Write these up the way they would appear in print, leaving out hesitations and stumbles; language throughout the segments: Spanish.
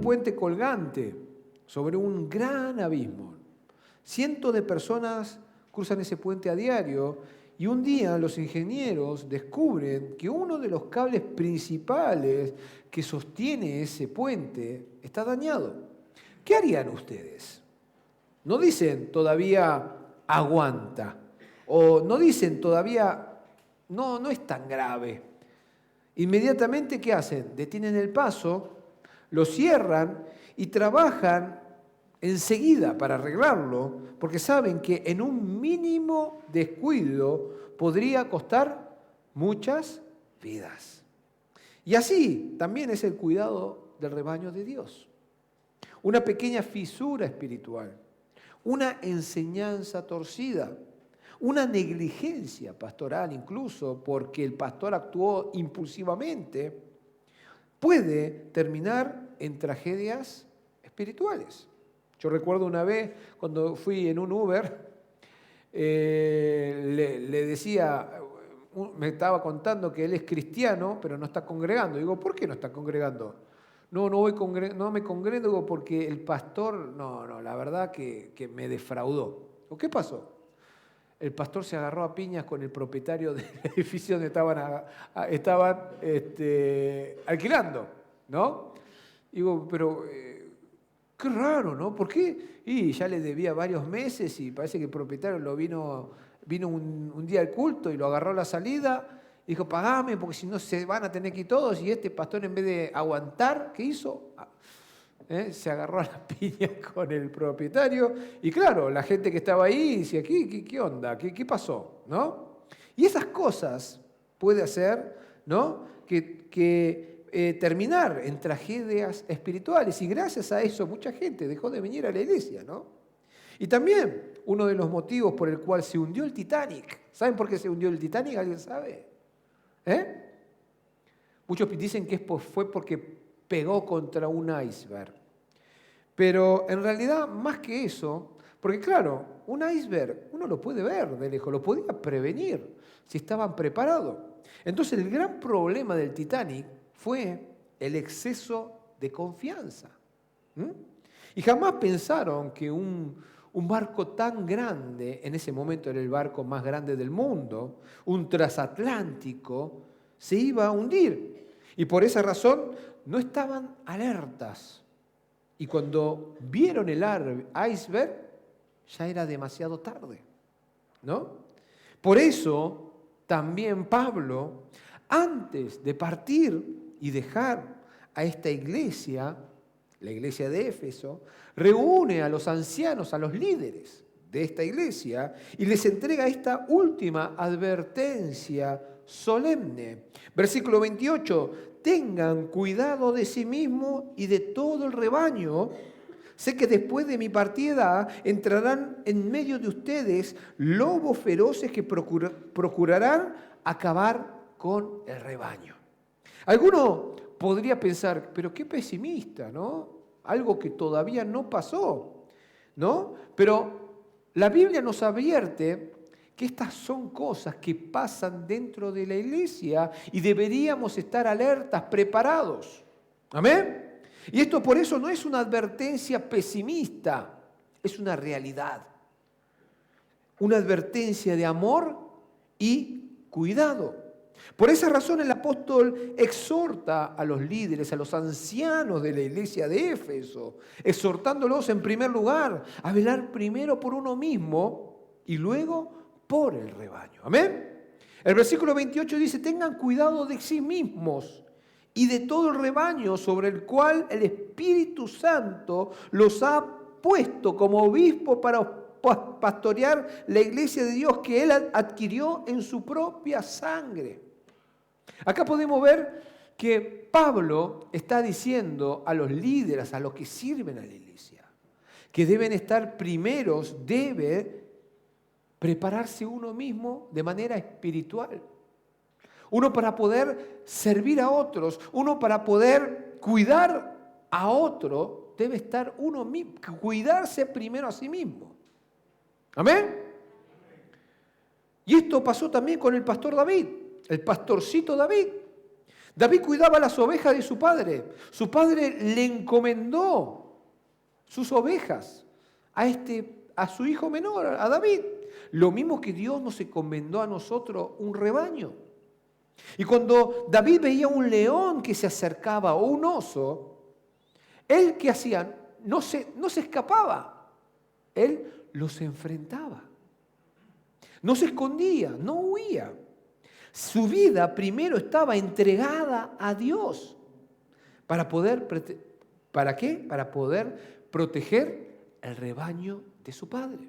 puente colgante sobre un gran abismo. Cientos de personas cruzan ese puente a diario y un día los ingenieros descubren que uno de los cables principales que sostiene ese puente está dañado. ¿Qué harían ustedes? No dicen todavía aguanta o no dicen todavía no es tan grave. Inmediatamente, ¿qué hacen? Detienen el paso, lo cierran y trabajan enseguida para arreglarlo, porque saben que en un mínimo descuido podría costar muchas vidas. Y así también es el cuidado del rebaño de Dios. Una pequeña fisura espiritual, una enseñanza torcida, una negligencia pastoral incluso, porque el pastor actuó impulsivamente, puede terminar en tragedias espirituales. Yo recuerdo una vez cuando fui en un Uber, le decía, me estaba contando que él es cristiano, pero no está congregando. Digo, ¿por qué no está congregando? No me congrego porque el pastor, la verdad que me defraudó. ¿Qué pasó? El pastor se agarró a piñas con el propietario del edificio donde estaban alquilando, ¿no? Digo, pero qué raro, ¿no? ¿Por qué? Y ya le debía varios meses y parece que el propietario vino un día al culto y lo agarró a la salida. Dijo, pagame porque si no se van a tener que ir todos. Y este pastor, en vez de aguantar, ¿qué hizo? Se agarró a la piña con el propietario. Y claro, la gente que estaba ahí decía, ¿qué onda? ¿Qué pasó? ¿No? Y esas cosas puede hacer, ¿no? que terminar en tragedias espirituales. Y gracias a eso mucha gente dejó de venir a la iglesia, ¿no? Y también uno de los motivos por el cual se hundió el Titanic. ¿Saben por qué se hundió el Titanic? ¿Alguien sabe? Muchos dicen que fue porque pegó contra un iceberg. Pero en realidad, más que eso, porque claro, un iceberg uno lo puede ver de lejos, lo podía prevenir si estaban preparados. Entonces el gran problema del Titanic fue el exceso de confianza. Y jamás pensaron que un barco tan grande, en ese momento era el barco más grande del mundo, un transatlántico, se iba a hundir. Y por esa razón no estaban alertas. Y cuando vieron el iceberg, ya era demasiado tarde, ¿no? Por eso también Pablo, antes de partir y dejar a esta iglesia, la iglesia de Éfeso, reúne a los ancianos, a los líderes de esta iglesia y les entrega esta última advertencia solemne. Versículo 28, tengan cuidado de sí mismos y de todo el rebaño. Sé que después de mi partida entrarán en medio de ustedes lobos feroces que procurarán acabar con el rebaño. Alguno podría pensar, pero qué pesimista, ¿no? Algo que todavía no pasó, ¿no? Pero la Biblia nos advierte que estas son cosas que pasan dentro de la iglesia y deberíamos estar alertas, preparados. ¿Amén? Y esto por eso no es una advertencia pesimista, es una realidad. Una advertencia de amor y cuidado. Por esa razón el apóstol exhorta a los líderes, a los ancianos de la iglesia de Éfeso, exhortándolos en primer lugar a velar primero por uno mismo y luego por el rebaño. ¿Amén? El versículo 28 dice, tengan cuidado de sí mismos y de todo el rebaño sobre el cual el Espíritu Santo los ha puesto como obispo para pastorear la iglesia de Dios que Él adquirió en su propia sangre. Acá podemos ver que Pablo está diciendo a los líderes, a los que sirven a la iglesia, que deben estar primeros, debe prepararse uno mismo de manera espiritual. Uno para poder servir a otros, uno para poder cuidar a otro, debe estar uno mismo, cuidarse primero a sí mismo. ¿Amén? Y esto pasó también con el pastor David, el pastorcito David. David cuidaba las ovejas de su padre. Su padre le encomendó sus ovejas a su hijo menor, a David. Lo mismo que Dios nos encomendó a nosotros un rebaño. Y cuando David veía un león que se acercaba o un oso, él, ¿qué hacía? No se escapaba. Él los enfrentaba. No se escondía, no huía. Su vida primero estaba entregada a Dios. ¿Para qué? Para poder proteger el rebaño de su padre.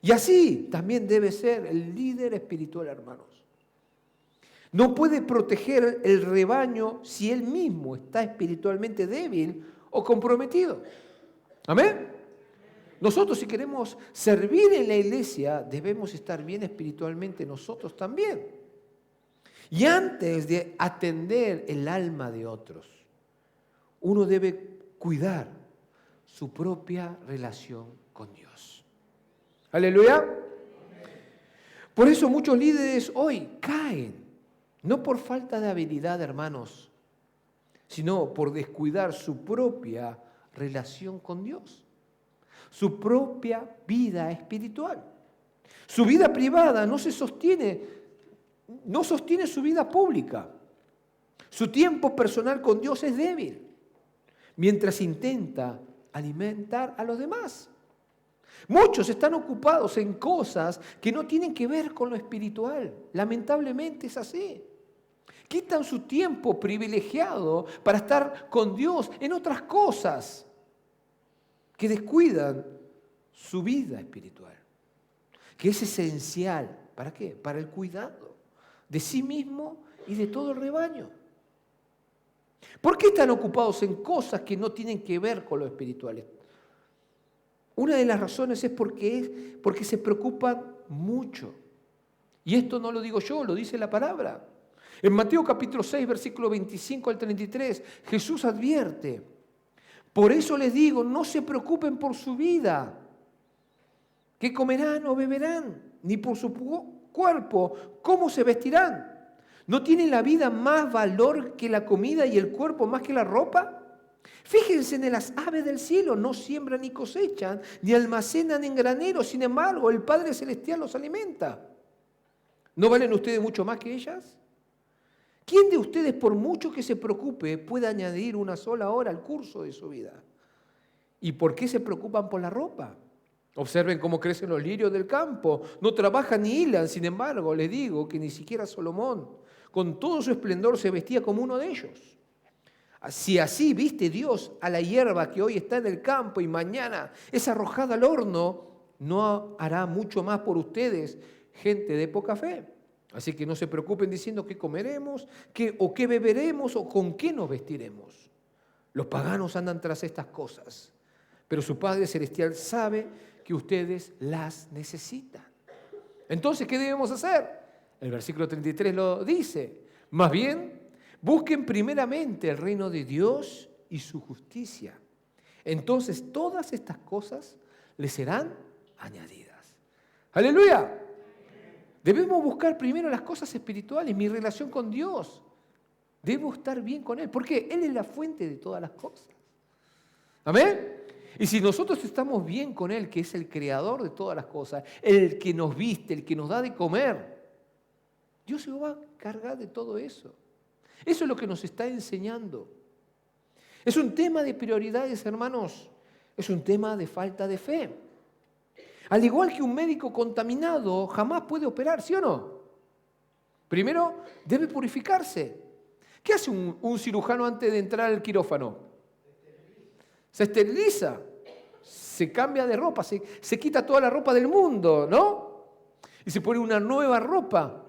Y así también debe ser el líder espiritual, hermanos. No puede proteger el rebaño si él mismo está espiritualmente débil o comprometido. ¿Amén? Nosotros, si queremos servir en la iglesia, debemos estar bien espiritualmente nosotros también. Y antes de atender el alma de otros, uno debe cuidar su propia relación con Dios. Aleluya. Por eso muchos líderes hoy caen, no por falta de habilidad, hermanos, sino por descuidar su propia relación con Dios, su propia vida espiritual. Su vida privada no sostiene su vida pública. Su tiempo personal con Dios es débil, mientras intenta alimentar a los demás. Muchos están ocupados en cosas que no tienen que ver con lo espiritual. Lamentablemente es así. Quitan su tiempo privilegiado para estar con Dios en otras cosas que descuidan su vida espiritual, que es esencial. ¿Para qué? Para el cuidado de sí mismo y de todo el rebaño. ¿Por qué están ocupados en cosas que no tienen que ver con lo espiritual? Una de las razones es porque se preocupan mucho. Y esto no lo digo yo, lo dice la palabra. En Mateo capítulo 6, versículo 25 al 33, Jesús advierte: por eso les digo, no se preocupen por su vida, qué comerán o beberán, ni por su cuerpo, cómo se vestirán. ¿No tiene la vida más valor que la comida y el cuerpo más que la ropa? Fíjense en las aves del cielo, no siembran ni cosechan, ni almacenan en graneros, sin embargo, el Padre Celestial los alimenta. ¿No valen ustedes mucho más que ellas? ¿Quién de ustedes, por mucho que se preocupe, puede añadir una sola hora al curso de su vida? ¿Y por qué se preocupan por la ropa? Observen cómo crecen los lirios del campo, no trabajan ni hilan, sin embargo, les digo que ni siquiera Salomón, con todo su esplendor, se vestía como uno de ellos. Si así viste Dios a la hierba que hoy está en el campo y mañana es arrojada al horno, ¿no hará mucho más por ustedes, gente de poca fe? Así que no se preocupen diciendo qué comeremos, qué beberemos o con qué nos vestiremos. Los paganos andan tras estas cosas, pero su Padre Celestial sabe que ustedes las necesitan. Entonces, ¿qué debemos hacer? El versículo 33 lo dice. Más bien, busquen primeramente el reino de Dios y su justicia. Entonces todas estas cosas les serán añadidas. ¡Aleluya! Debemos buscar primero las cosas espirituales, mi relación con Dios. Debo estar bien con Él, porque Él es la fuente de todas las cosas. ¿Amén? Y si nosotros estamos bien con Él, que es el creador de todas las cosas, el que nos viste, el que nos da de comer, Dios se va a encargar de todo eso. Eso es lo que nos está enseñando. Es un tema de prioridades, hermanos. Es un tema de falta de fe. Al igual que un médico contaminado jamás puede operar, ¿sí o no? Primero debe purificarse. ¿Qué hace un cirujano antes de entrar al quirófano? Se esteriliza, se cambia de ropa, se quita toda la ropa del mundo, ¿no? Y se pone una nueva ropa.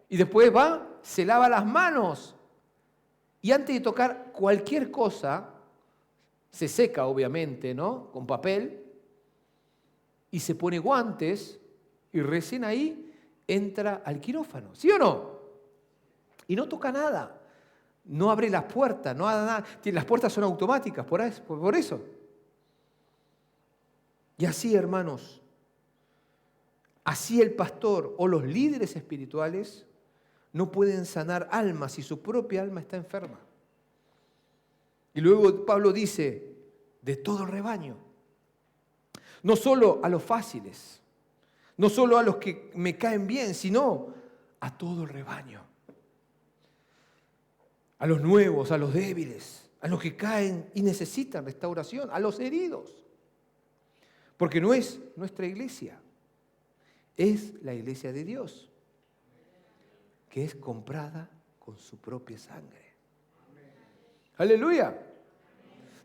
Y después va, se lava las manos. Y antes de tocar cualquier cosa, se seca obviamente, ¿no? Con papel. Y se pone guantes y recién ahí entra al quirófano. ¿Sí o no? Y no toca nada. No abre las puertas, no hace nada. Las puertas son automáticas, por eso. Y así, hermanos, así el pastor o los líderes espirituales no pueden sanar almas si su propia alma está enferma. Y luego Pablo dice, de todo el rebaño. No solo a los fáciles, no solo a los que me caen bien, sino a todo el rebaño. A los nuevos, a los débiles, a los que caen y necesitan restauración, a los heridos. Porque no es nuestra iglesia, es la iglesia de Dios, que es comprada con su propia sangre. ¡Aleluya!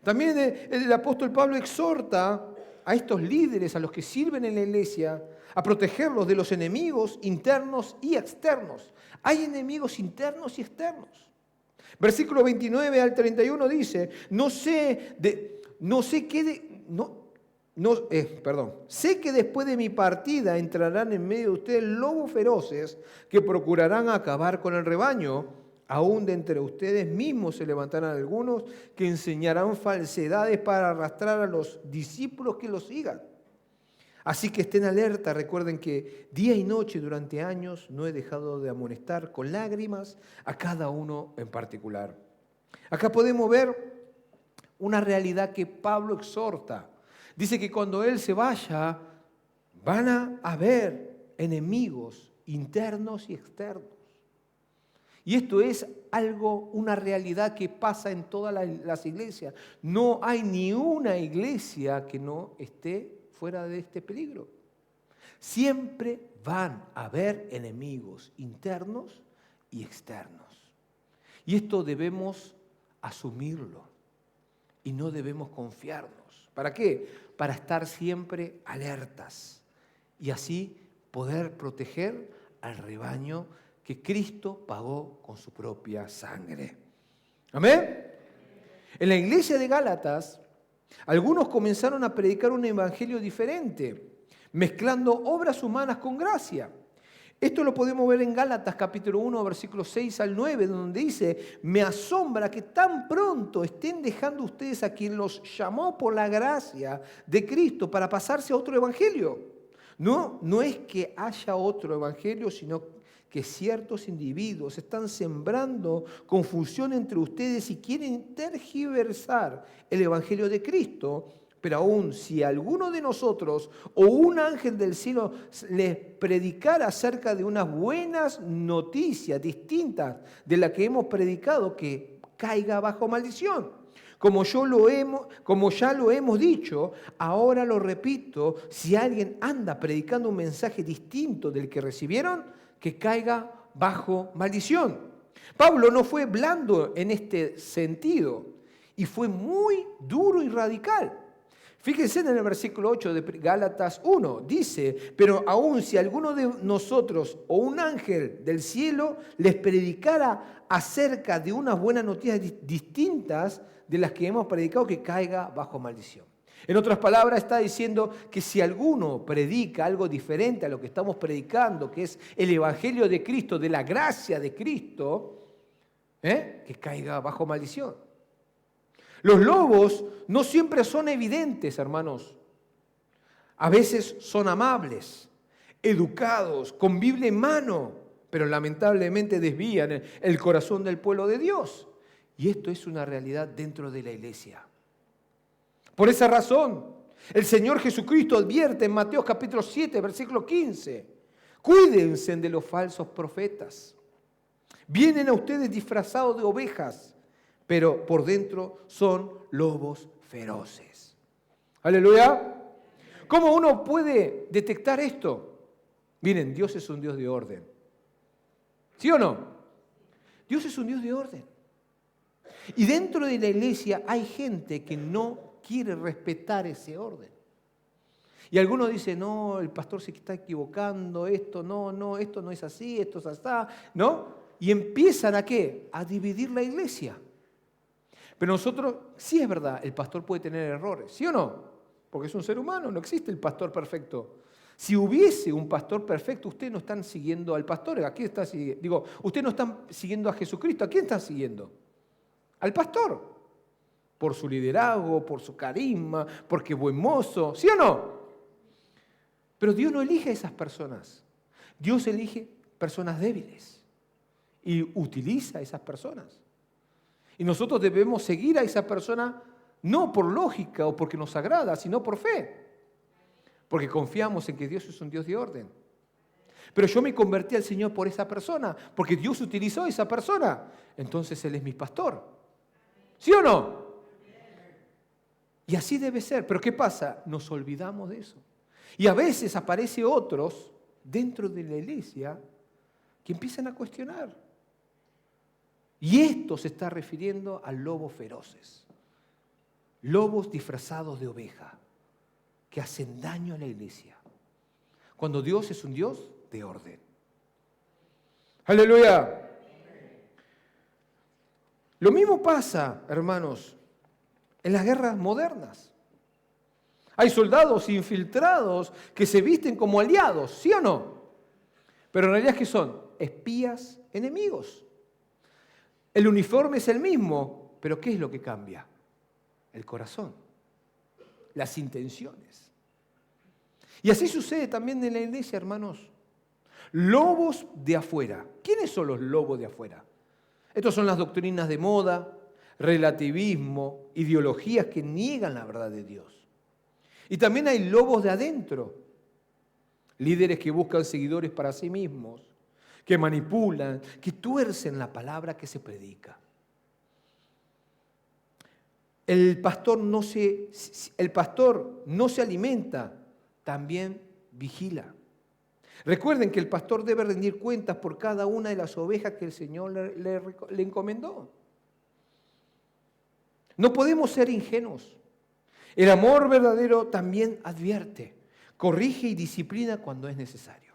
También el apóstol Pablo exhorta a estos líderes, a los que sirven en la iglesia, a protegerlos de los enemigos internos y externos. Hay enemigos internos y externos. Versículo 29 al 31 dice, sé que después de mi partida entrarán en medio de ustedes lobos feroces que procurarán acabar con el rebaño. Aún de entre ustedes mismos se levantarán algunos que enseñarán falsedades para arrastrar a los discípulos que los sigan. Así que estén alerta, recuerden que día y noche durante años no he dejado de amonestar con lágrimas a cada uno en particular. Acá podemos ver una realidad que Pablo exhorta. Dice que cuando él se vaya van a haber enemigos internos y externos. Y esto es una realidad que pasa en todas las iglesias. No hay ni una iglesia que no esté fuera de este peligro. Siempre van a haber enemigos internos y externos. Y esto debemos asumirlo y no debemos confiarnos. ¿Para qué? Para estar siempre alertas y así poder proteger al rebaño que Cristo pagó con su propia sangre. ¿Amén? En la iglesia de Gálatas, algunos comenzaron a predicar un evangelio diferente, mezclando obras humanas con gracia. Esto lo podemos ver en Gálatas capítulo 1, versículos 6 al 9, donde dice, me asombra que tan pronto estén dejando ustedes a quien los llamó por la gracia de Cristo para pasarse a otro evangelio. No es que haya otro evangelio, sino que ciertos individuos están sembrando confusión entre ustedes y quieren tergiversar el evangelio de Cristo. Pero aún si alguno de nosotros o un ángel del cielo les predicara acerca de unas buenas noticias distintas de las que hemos predicado, que caiga bajo maldición. Como ya lo hemos dicho, ahora lo repito, si alguien anda predicando un mensaje distinto del que recibieron, que caiga bajo maldición. Pablo no fue blando en este sentido y fue muy duro y radical. Fíjense en el versículo 8 de Gálatas 1, dice, pero aun si alguno de nosotros o un ángel del cielo les predicara acerca de unas buenas noticias distintas de las que hemos predicado, que caiga bajo maldición. En otras palabras, está diciendo que si alguno predica algo diferente a lo que estamos predicando, que es el evangelio de Cristo, de la gracia de Cristo, que caiga bajo maldición. Los lobos no siempre son evidentes, hermanos. A veces son amables, educados, con Biblia en mano, pero lamentablemente desvían el corazón del pueblo de Dios. Y esto es una realidad dentro de la iglesia. Por esa razón, el Señor Jesucristo advierte en Mateo capítulo 7, versículo 15, cuídense de los falsos profetas. Vienen a ustedes disfrazados de ovejas, pero por dentro son lobos feroces. Aleluya. ¿Cómo uno puede detectar esto? Miren, Dios es un Dios de orden. ¿Sí o no? Dios es un Dios de orden. Y dentro de la iglesia hay gente que no quiere respetar ese orden. Y algunos dicen, no, el pastor se está equivocando, esto no es así, esto es así, ¿no? Y empiezan ¿a qué? A dividir la iglesia. Pero nosotros, sí es verdad, el pastor puede tener errores, ¿sí o no? Porque es un ser humano, no existe el pastor perfecto. Si hubiese un pastor perfecto, ustedes no están siguiendo al pastor. ¿A quién está siguiendo? Digo, ustedes no están siguiendo a Jesucristo. ¿A quién están siguiendo? Al pastor. Por su liderazgo, por su carisma, porque es buen mozo, ¿sí o no? Pero Dios no elige a esas personas. Dios elige personas débiles. y utiliza a esas personas. Y nosotros debemos seguir a esa persona no por lógica o porque nos agrada, sino por fe. Porque confiamos en que Dios es un Dios de orden. Pero yo me convertí al Señor por esa persona, porque Dios utilizó a esa persona. Entonces Él es mi pastor. ¿Sí o no? Y así debe ser. Pero ¿qué pasa? Nos olvidamos de eso. Y a veces aparecen otros dentro de la iglesia que empiezan a cuestionar. Y esto se está refiriendo a lobos feroces. Lobos disfrazados de oveja que hacen daño a la iglesia. Cuando Dios es un Dios de orden. ¡Aleluya! Lo mismo pasa, hermanos, en las guerras modernas. Hay soldados infiltrados que se visten como aliados, ¿sí o no? Pero en realidad, ¿qué son? Espías enemigos. El uniforme es el mismo, pero ¿qué es lo que cambia? El corazón, las intenciones. Y así sucede también en la iglesia, hermanos. Lobos de afuera. ¿Quiénes son los lobos de afuera? Estos son las doctrinas de moda, relativismo, ideologías que niegan la verdad de Dios. Y también hay lobos de adentro, líderes que buscan seguidores para sí mismos, que manipulan, que tuercen la palabra que se predica. El pastor no se alimenta, también vigila. Recuerden que el pastor debe rendir cuentas por cada una de las ovejas que el Señor le encomendó. No podemos ser ingenuos. El amor verdadero también advierte, corrige y disciplina cuando es necesario.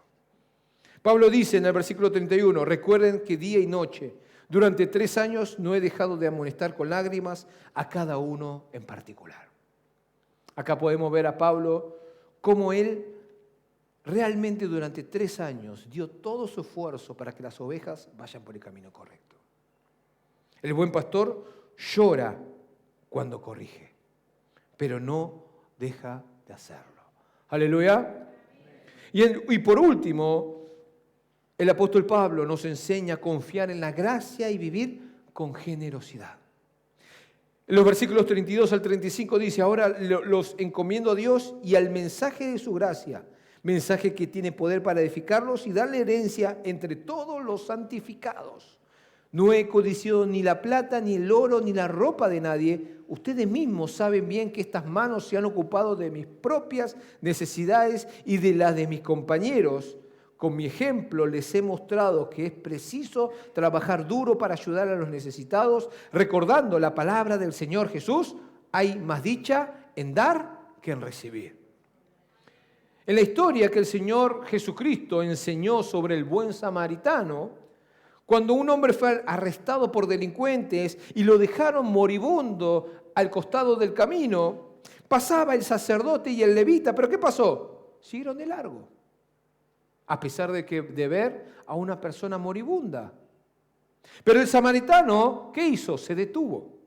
Pablo dice en el versículo 31, recuerden que día y noche, durante 3 años no he dejado de amonestar con lágrimas a cada uno en particular. Acá podemos ver a Pablo cómo él realmente durante 3 años dio todo su esfuerzo para que las ovejas vayan por el camino correcto. El buen pastor llora cuando corrige, pero no deja de hacerlo. Aleluya. Y por último, el apóstol Pablo nos enseña a confiar en la gracia y vivir con generosidad. En los versículos 32 al 35 dice, ahora los encomiendo a Dios y al mensaje de su gracia, mensaje que tiene poder para edificarlos y darle herencia entre todos los santificados. No he codiciado ni la plata, ni el oro, ni la ropa de nadie. Ustedes mismos saben bien que estas manos se han ocupado de mis propias necesidades y de las de mis compañeros. Con mi ejemplo les he mostrado que es preciso trabajar duro para ayudar a los necesitados, recordando la palabra del Señor Jesús, hay más dicha en dar que en recibir. En la historia que el Señor Jesucristo enseñó sobre el buen samaritano, cuando un hombre fue arrestado por delincuentes y lo dejaron moribundo al costado del camino, pasaba el sacerdote y el levita, ¿pero qué pasó? Siguieron de largo. A pesar de ver a una persona moribunda. Pero el samaritano, ¿qué hizo? Se detuvo.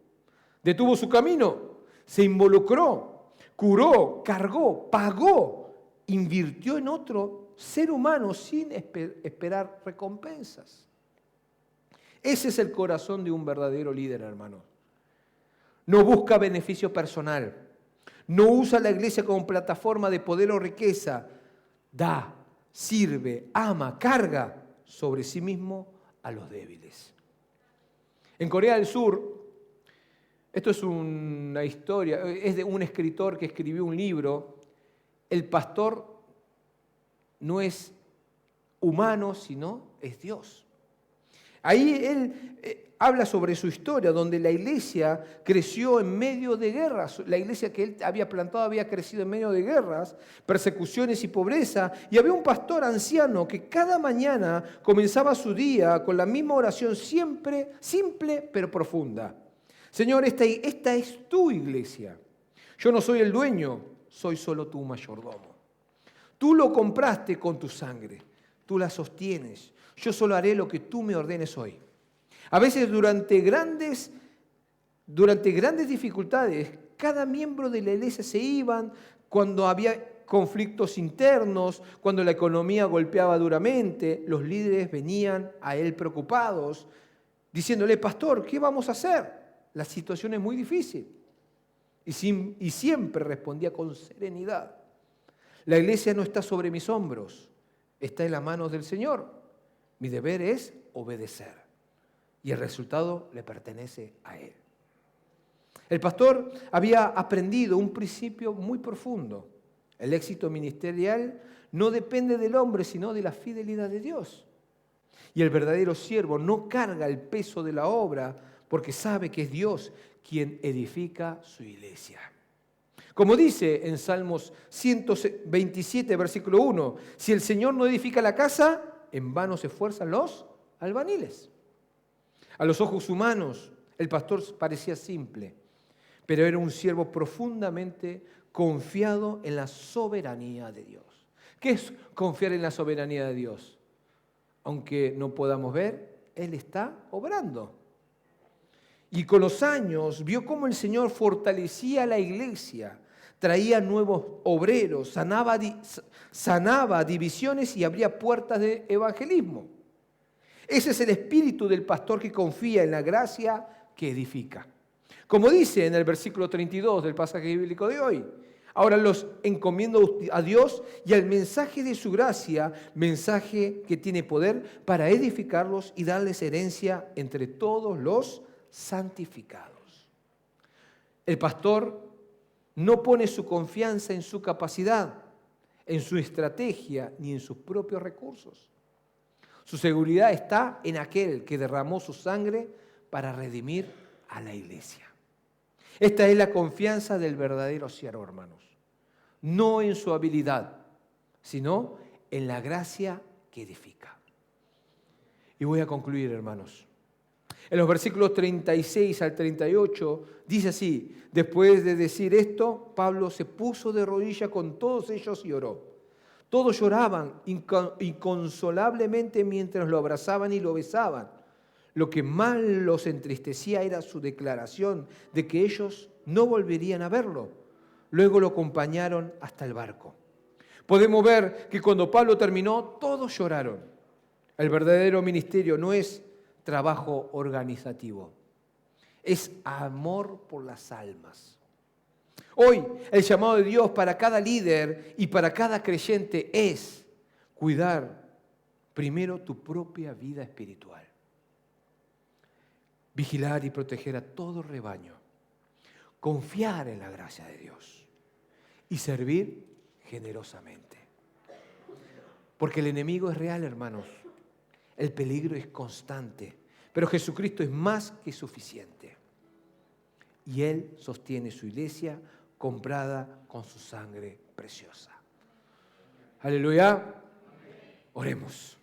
Detuvo su camino, se involucró, curó, cargó, pagó, invirtió en otro ser humano sin esperar recompensas. Ese es el corazón de un verdadero líder, hermano. No busca beneficio personal. No usa la iglesia como plataforma de poder o riqueza. Da, sirve, ama, carga sobre sí mismo a los débiles. En Corea del Sur, esto es una historia, es de un escritor que escribió un libro. El pastor no es humano, sino es Dios. Ahí él habla sobre su historia, donde la iglesia creció en medio de guerras. La iglesia que él había plantado había crecido en medio de guerras, persecuciones y pobreza. Y había un pastor anciano que cada mañana comenzaba su día con la misma oración siempre, simple pero profunda. Señor, esta es tu iglesia. Yo no soy el dueño, soy solo tu mayordomo. Tú lo compraste con tu sangre, tú la sostienes. Yo solo haré lo que tú me ordenes hoy. A veces durante grandes dificultades, cada miembro de la iglesia se iban cuando había conflictos internos, cuando la economía golpeaba duramente, los líderes venían a él preocupados, diciéndole: pastor, ¿qué vamos a hacer? La situación es muy difícil. Y siempre respondía con serenidad: la iglesia no está sobre mis hombros, está en las manos del Señor. Mi deber es obedecer. Y el resultado le pertenece a Él. El pastor había aprendido un principio muy profundo. El éxito ministerial no depende del hombre, sino de la fidelidad de Dios. Y el verdadero siervo no carga el peso de la obra porque sabe que es Dios quien edifica su iglesia. Como dice en Salmos 127, versículo 1, si el Señor no edifica la casa, en vano se esfuerzan los albaniles. A los ojos humanos, el pastor parecía simple, pero era un siervo profundamente confiado en la soberanía de Dios. ¿Qué es confiar en la soberanía de Dios? Aunque no podamos ver, Él está obrando. Y con los años vio cómo el Señor fortalecía la iglesia, traía nuevos obreros, sanaba divisiones y abría puertas de evangelismo. Ese es el espíritu del pastor que confía en la gracia que edifica. Como dice en el versículo 32 del pasaje bíblico de hoy: ahora los encomiendo a Dios y al mensaje de su gracia, mensaje que tiene poder para edificarlos y darles herencia entre todos los santificados. El pastor no pone su confianza en su capacidad, en su estrategia, ni en sus propios recursos. Su seguridad está en aquel que derramó su sangre para redimir a la iglesia. Esta es la confianza del verdadero siervo, hermanos. No en su habilidad, sino en la gracia que edifica. Y voy a concluir, hermanos. En los versículos 36 al 38 dice así: después de decir esto, Pablo se puso de rodillas con todos ellos y oró. Todos lloraban inconsolablemente mientras lo abrazaban y lo besaban. Lo que más los entristecía era su declaración de que ellos no volverían a verlo. Luego lo acompañaron hasta el barco. Podemos ver que cuando Pablo terminó, todos lloraron. El verdadero ministerio no es trabajo organizativo, es amor por las almas. Hoy el llamado de Dios para cada líder y para cada creyente es cuidar primero tu propia vida espiritual, vigilar y proteger a todo rebaño, confiar en la gracia de Dios y servir generosamente. Porque el enemigo es real, hermanos. El peligro es constante, pero Jesucristo es más que suficiente. Y Él sostiene su iglesia comprada con su sangre preciosa. Aleluya. Oremos.